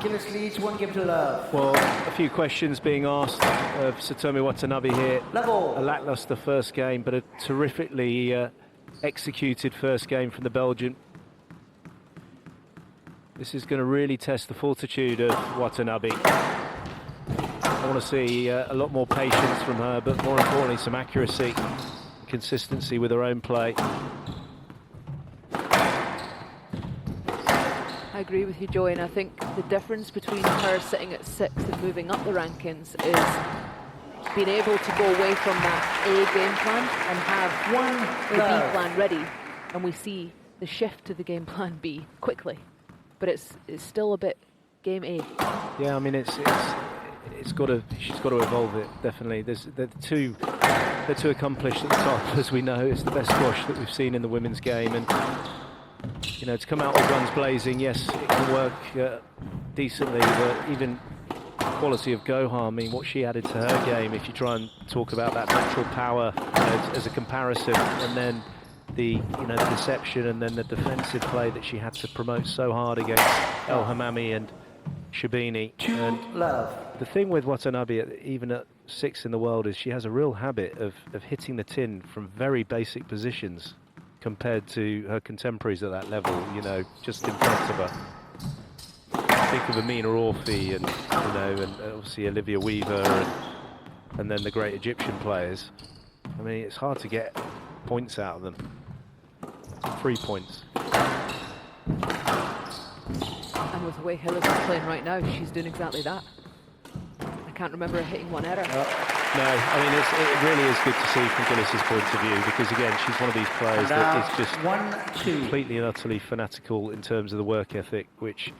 Gilis leads 1 game to love. Well, a few questions being asked of Satomi Watanabe here. Level. A lacklustre first game, but a terrifically executed first game from the Belgian. This is going to really test the fortitude of Watanabe. I want to see a lot more patience from her, but more importantly, some accuracy and consistency with her own play. I agree with you, Joey, and I think the difference between her sitting at 6 and moving up the rankings is being able to go away from that A game plan and have the B plan ready, and we see the shift to the game plan B quickly. But it's still a bit game A. Yeah, I mean she's got to evolve it, definitely. They're too accomplished at the top, as we know. It's the best squash that we've seen in the women's game, and you know, to come out with guns blazing, yes, it can work decently, but even quality of Goha, I mean, what she added to her game, if you try and talk about that natural power, you know, as a comparison, and then the deception and then the defensive play that she had to promote so hard against El Hamami and Shabini. And the thing with Watanabe, even at 6 in the world, is she has a real habit of hitting the tin from very basic positions compared to her contemporaries at that level, you know, just in front of her. Think of Amina Orfi and, you know, and obviously Olivia Weaver and then the great Egyptian players. I mean, it's hard to get points out of them. 3 points. And with the way Gilis is playing right now, she's doing exactly that. I can't remember her hitting one error. No, I mean, it really is good to see from Gilis' point of view, because again, she's one of these players that is just completely and utterly fanatical in terms of the work ethic, which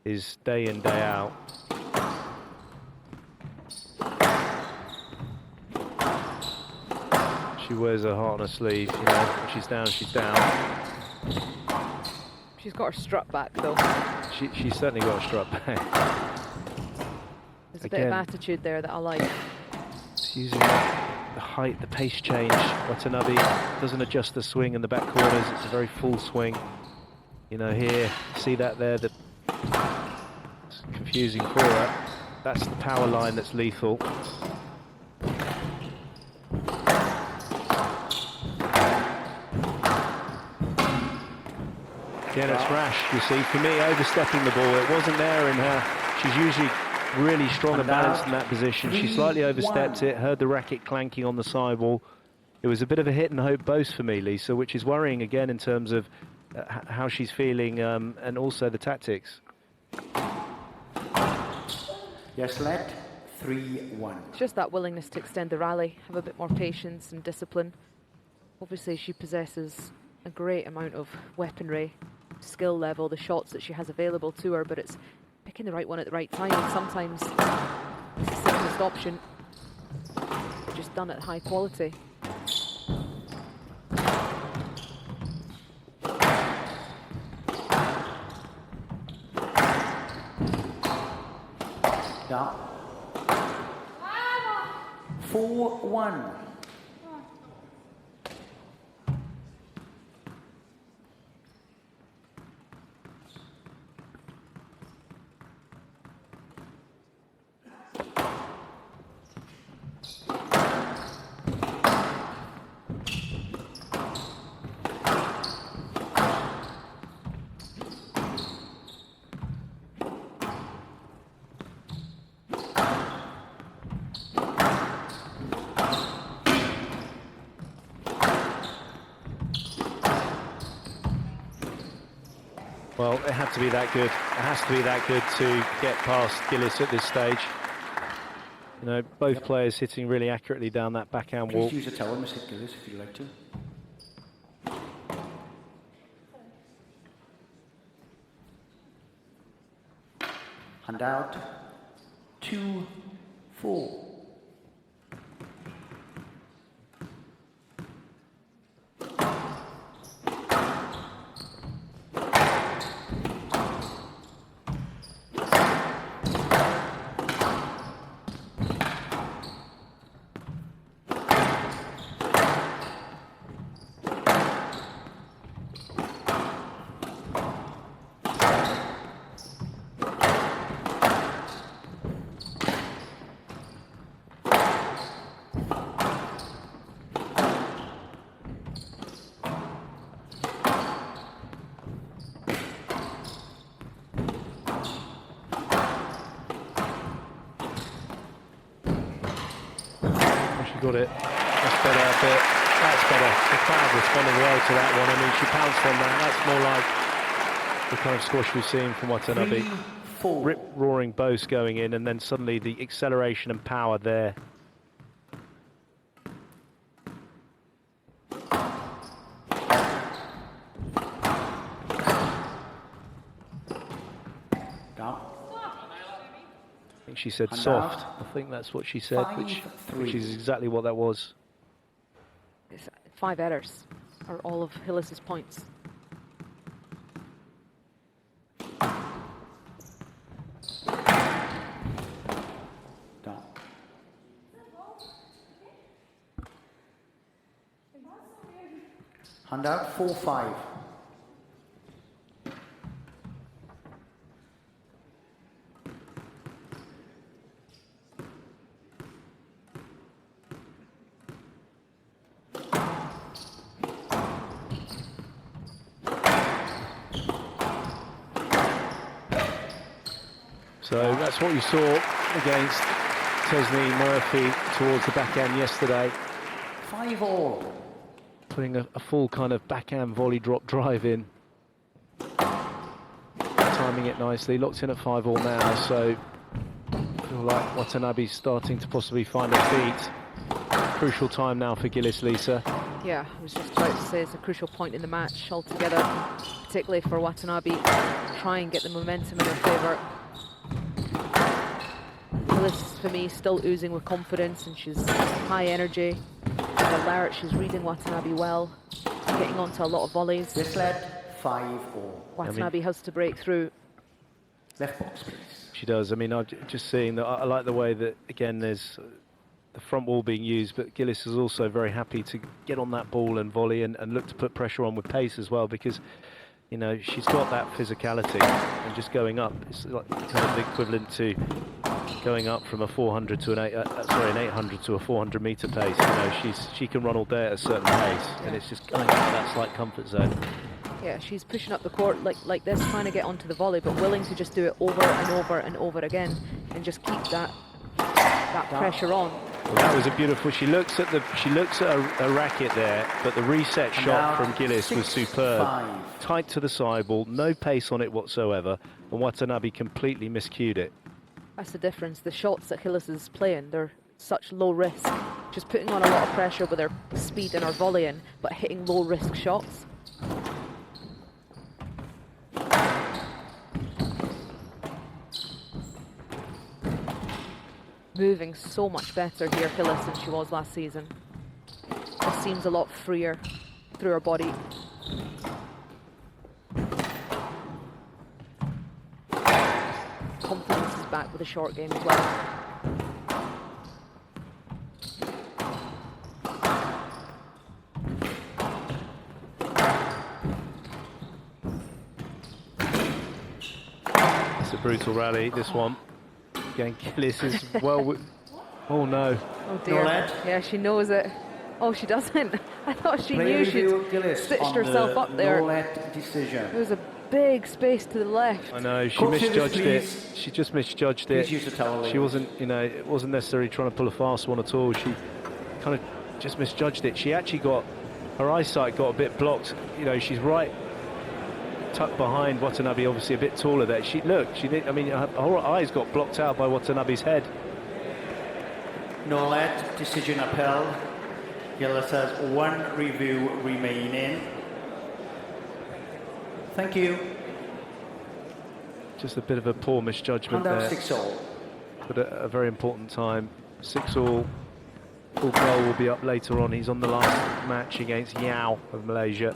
is day in, day out. She wears her heart on her sleeve, you know, when she's down, she's down. She's got her strut back, though. She's certainly got a strut back. There's a bit of attitude there that I like. It's using the height, the pace change. Watanabe doesn't adjust the swing in the back corners. It's a very full swing. You know, here, see that there? It's confusing for her. That's the power line that's lethal. Again, it's rash, you see. For me, overstepping the ball. It wasn't there in her. She's usually really strong and balanced in that position. She slightly overstepped it, heard the racket clanking on the sidewall. It was a bit of a hit and hope both for me, Lisa, which is worrying again in terms of how she's feeling and also the tactics. Yes, let 3-1. Just that willingness to extend the rally, have a bit more patience and discipline. Obviously, she possesses a great amount of weaponry, skill level, the shots that she has available to her, but it's picking the right one at the right time, and sometimes it's the simplest option, just done at high quality. Yeah. 4-1. Well, it had to be that good. It has to be that good to get past Gilis at this stage. You know, both players hitting really accurately down that backhand wall. Please use a towel, Mr. Gilis, if you'd like to. Hand out. 2-4. got it. That's better, but that's better. The crowd responded well to that one. I mean, she pounced on that. That's more like the kind of squash we've seen from Watanabe. 3-4. Rip-roaring bows going in, and then suddenly the acceleration and power there. Down. I think she said And soft. out. I think that's what she said, which 5-3. is exactly what that was. It's 5 errors are all of Gilis's points. Down. Hand out 4-5. So that's what you saw against Tesney Murphy towards the backhand yesterday, 5-all. putting a full kind of backhand volley drop drive in, timing it nicely, locked in at 5-all now, so I feel like Watanabe's starting to possibly find her feet. Crucial time now for Gilis, Lisa. Yeah, I was just about to say it's a crucial point in the match altogether, particularly for Watanabe. Try and get the momentum in her favour. Gilis, for me, still oozing with confidence, and she's high energy. The alert, she's reading Watanabe well, getting onto a lot of volleys. This led 5-all. Watanabe has to break through. Left box, please. She does. I mean, I'm just seeing that. I like the way that, again, there's the front wall being used, but Gilis is also very happy to get on that ball and volley and look to put pressure on with pace as well, because, you know, she's got that physicality, and just going up, it's like kind of the equivalent to going up from a 400 to an 800 to a 400 meter pace. You know, she can run all day at a certain pace, and it's just going into that slight comfort zone. Yeah, she's pushing up the court like this, trying to get onto the volley, but willing to just do it over and over and over again, and just keep that pressure on. Well, that was a beautiful. She looks at a racket there, but the reset shot from Gilis was superb. 6-5. Tight to the sideball, no pace on it whatsoever, and Watanabe completely miscued it. That's the difference. The shots that Gilis is playing, they're such low risk. She's putting on a lot of pressure with her speed and her volleying, but hitting low risk shots. Moving so much better here, Gilis, than she was last season. Just seems a lot freer through her body. Confidence is back with a short game as well. It's a brutal rally, this one. Again, Gilis is well. Oh no. Oh dear. Nolet. Yeah, she knows it. Oh, she doesn't. I thought she Play knew review, she'd Gilis, stitched on herself the up there. Nolet decision. There was a big space to the left. I know, she Court service, misjudged it. please. She just misjudged Please it. use the towel. She wasn't, you know, it wasn't necessarily trying to pull a fast one at all. She kind of just misjudged it. She actually got, her eyesight got a bit blocked. You know, she's right tucked behind Watanabe, obviously a bit taller there. I mean, her eyes got blocked out by Watanabe's head. Nolet, decision upheld. Gilis has 1 review remaining. Thank you. Just a bit of a poor misjudgment Hand out there. 6-all. But a very important time. 6-all. Paul Cole will be up later on. He's on the last match against Yao of Malaysia.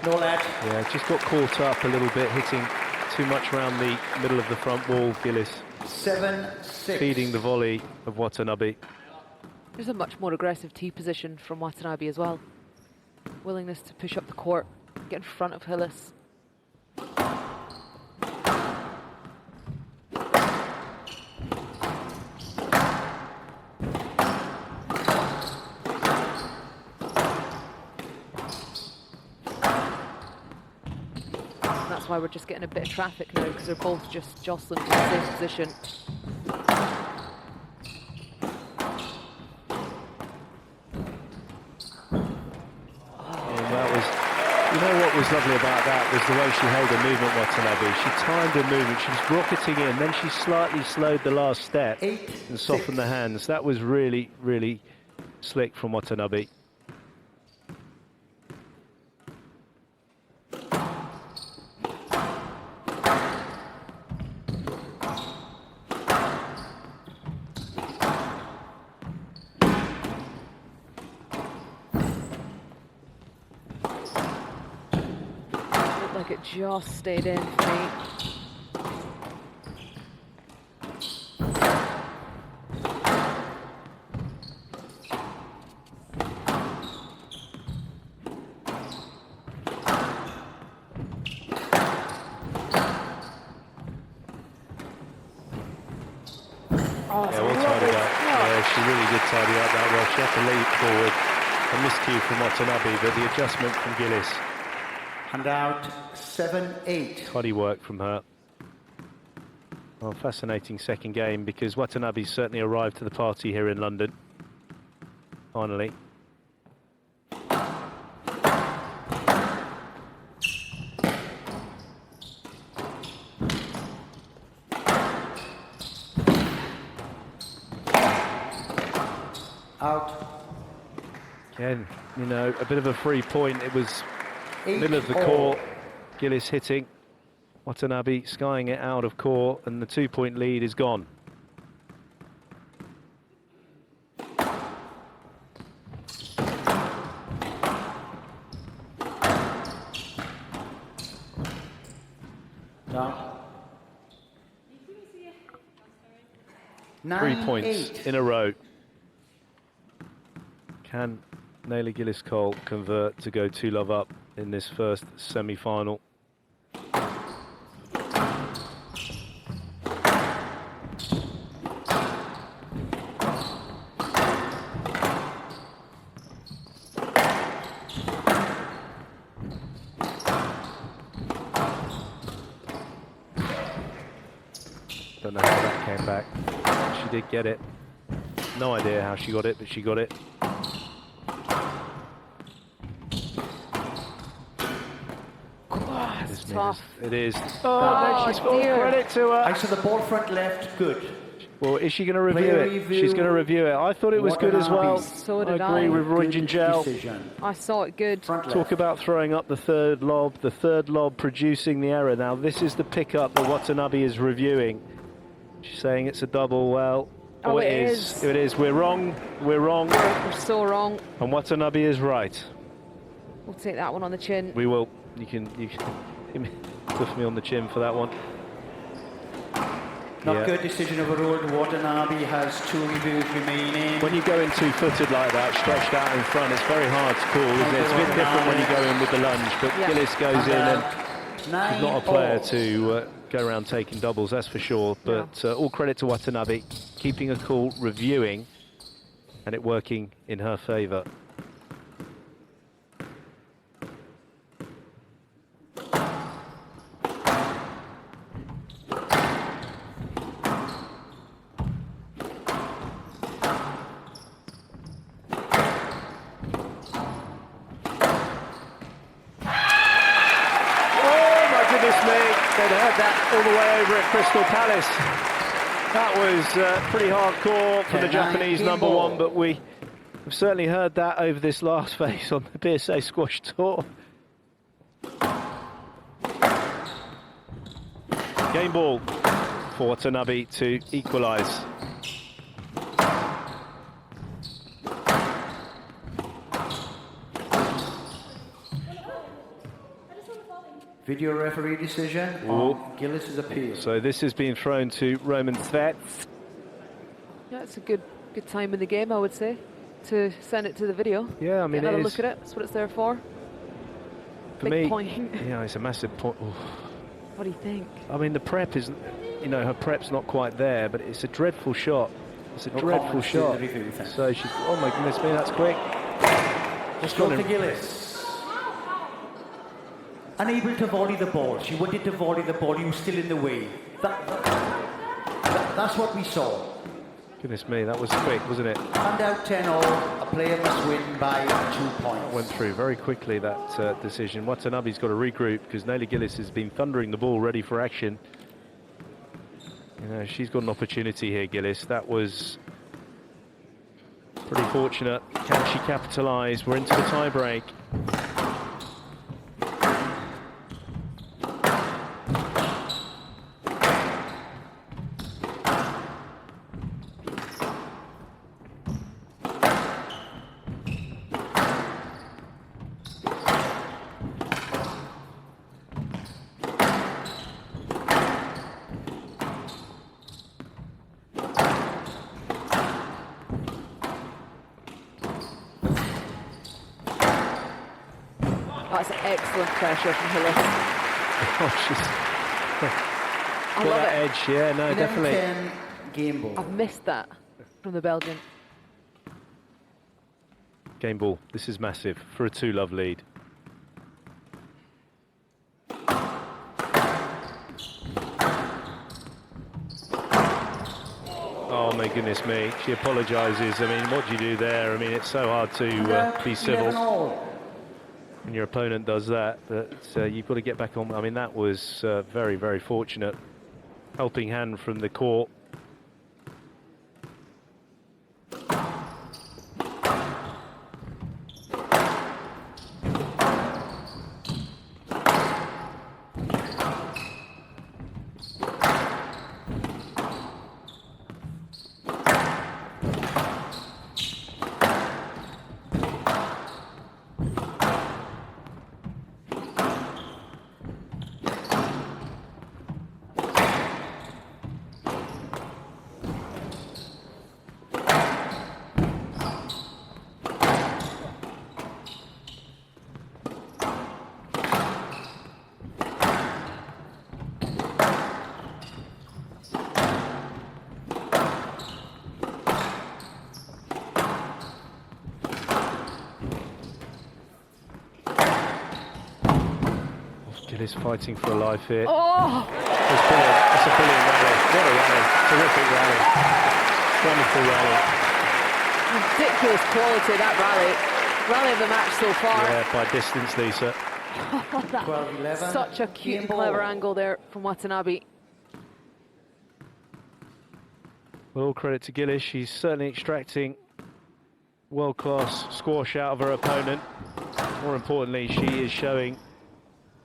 Nolet. Yeah, just got caught up a little bit, hitting too much around the middle of the front wall, Gilis. 7-6. feeding the volley of Watanabe. There's a much more aggressive tee position from Watanabe as well. Willingness to push up the court, get in front of Gilis. That's why we're just getting a bit of traffic now, because they're both just jostling for the same position. You know what was lovely about that was the way she held her movement, Watanabe. She timed her movement, she was rocketing in, then she slightly slowed the last step and softened the hands. That was really, really slick from Watanabe. Like it just stayed in for me. Yeah, well tidied up. Yeah, she really did tidy up that well. She had to leap forward. A miscue from Watanabe, but the adjustment from Gilis. And out 7-8. Tidy work from her. Well, fascinating second game, because Watanabe certainly arrived to the party here in London. Finally. Out. Again, you know, a bit of a free point. It was 8 middle of the court. Gilis hitting. Watanabe skying it out of court, and the 2-point lead is gone. Down. 3 points 9-8. in a row. Can Naylor Gilis-Cole convert to go 2-love up in this first semi-final? Don't know how that came back. She did get it. No idea how she got it, but she got it. It's tough. It is. Oh, She's full dear. credit to her. I saw the ball front left, good. Well, is she going to review Player it? review. She's going to review it. I thought it was good as well. So I did agree I. with Roy Good Gingell. decision. I saw it good. Front Talk left. about throwing up the third lob producing the error. Now, this is the pickup that Watanabe is reviewing. She's saying it's a double. Well, Oh, it is. It is. We're wrong. We're wrong. We're so wrong. And Watanabe is right. We'll take that one on the chin. We will. You can cuff me on the chin for that one. Not Yeah. good decision overruled. Watanabe has 2 reviews remaining. When you go in two-footed like that, stretched out in front, it's very hard to call, isn't it? It's a bit different when you go in with the lunge, but Yeah. Gilis goes in and she's not a 9-all. player to go around taking doubles, that's for sure. But all credit to Watanabe, keeping a cool, reviewing, and it working in her favour. They'd heard that all the way over at Crystal Palace. That was pretty hardcore for the Japanese number one, but we have certainly heard that over this last phase on the BSA Squash Tour. Game ball for Watanabe to equalise. Video referee decision on Gilis' appeal. So this has been thrown to Roman Svets. Yeah, it's a good time in the game, I would say, to send it to the video. Yeah, I mean, Get another it look is, at it. That's what it's there for. for Big me, point. yeah, it's a massive point. What do you think? I mean, the prep is, you know, her prep's not quite there, but it's a dreadful shot. It's a dreadful comments to shot. the review, thanks. So she's, oh my goodness me, that's quick. Let's go to Gilis. Unable to volley the ball. She wanted to volley the ball. He was still in the way. That's what we saw. Goodness me, that was quick, wasn't it? And out 10-0, a player must win by 2 points. Went through very quickly, that decision. Watanabe's got to regroup because Nelly Gilis has been thundering the ball ready for action. You know, she's got an opportunity here, Gilis. That was pretty fortunate. Can she capitalise? We're into the tie-break. That's excellent pressure from Gilis. Oh, she's I got love that it. edge, yeah, no, definitely. 11-10 game ball. I've missed that from the Belgian. Game ball. This is massive for a 2-love lead. Oh my goodness me, she apologises. I mean, what do you do there? I mean, it's so hard to be civil 11-all. when your opponent does that, but you've got to get back on. I mean, that was very, very fortunate. Helping hand from the court. Gilis fighting for a life here. Oh! It's brilliant. It's a brilliant rally. What a rally. Terrific rally. Wonderful rally. Ridiculous quality, that rally. Rally of the match so far. Yeah, by distance, Lisa. 12-11. Such a cute and Game clever ball. angle there from Watanabe. Well, all credit to Gilis. She's certainly extracting world-class squash out of her opponent. More importantly, she is showing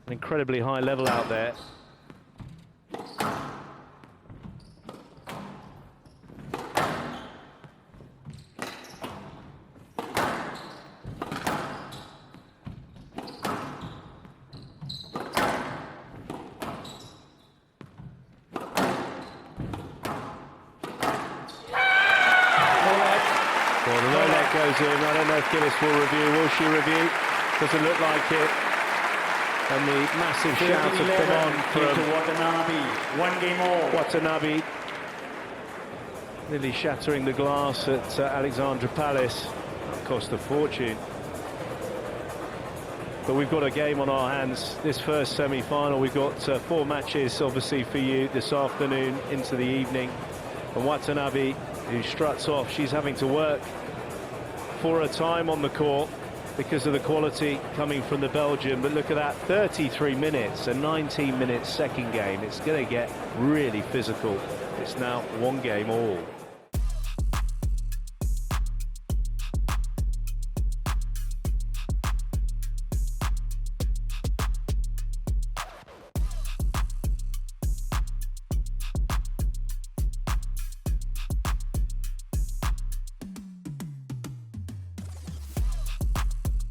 an incredibly high level out there. Well, the low leg goes in. I don't know if Gilis will review. Will she review? Doesn't look like it. And the massive shout has come on to Watanabe. 1 game all. Watanabe nearly shattering the glass at Alexandra Palace. Cost a fortune. But we've got a game on our hands. This first semi-final, we've got 4 matches, obviously, for you this afternoon into the evening. And Watanabe, who struts off, she's having to work for a time on the court because of the quality coming from the Belgian. But look at that, 33 minutes, a 19-minute second game. It's going to get really physical. It's now 1 game all.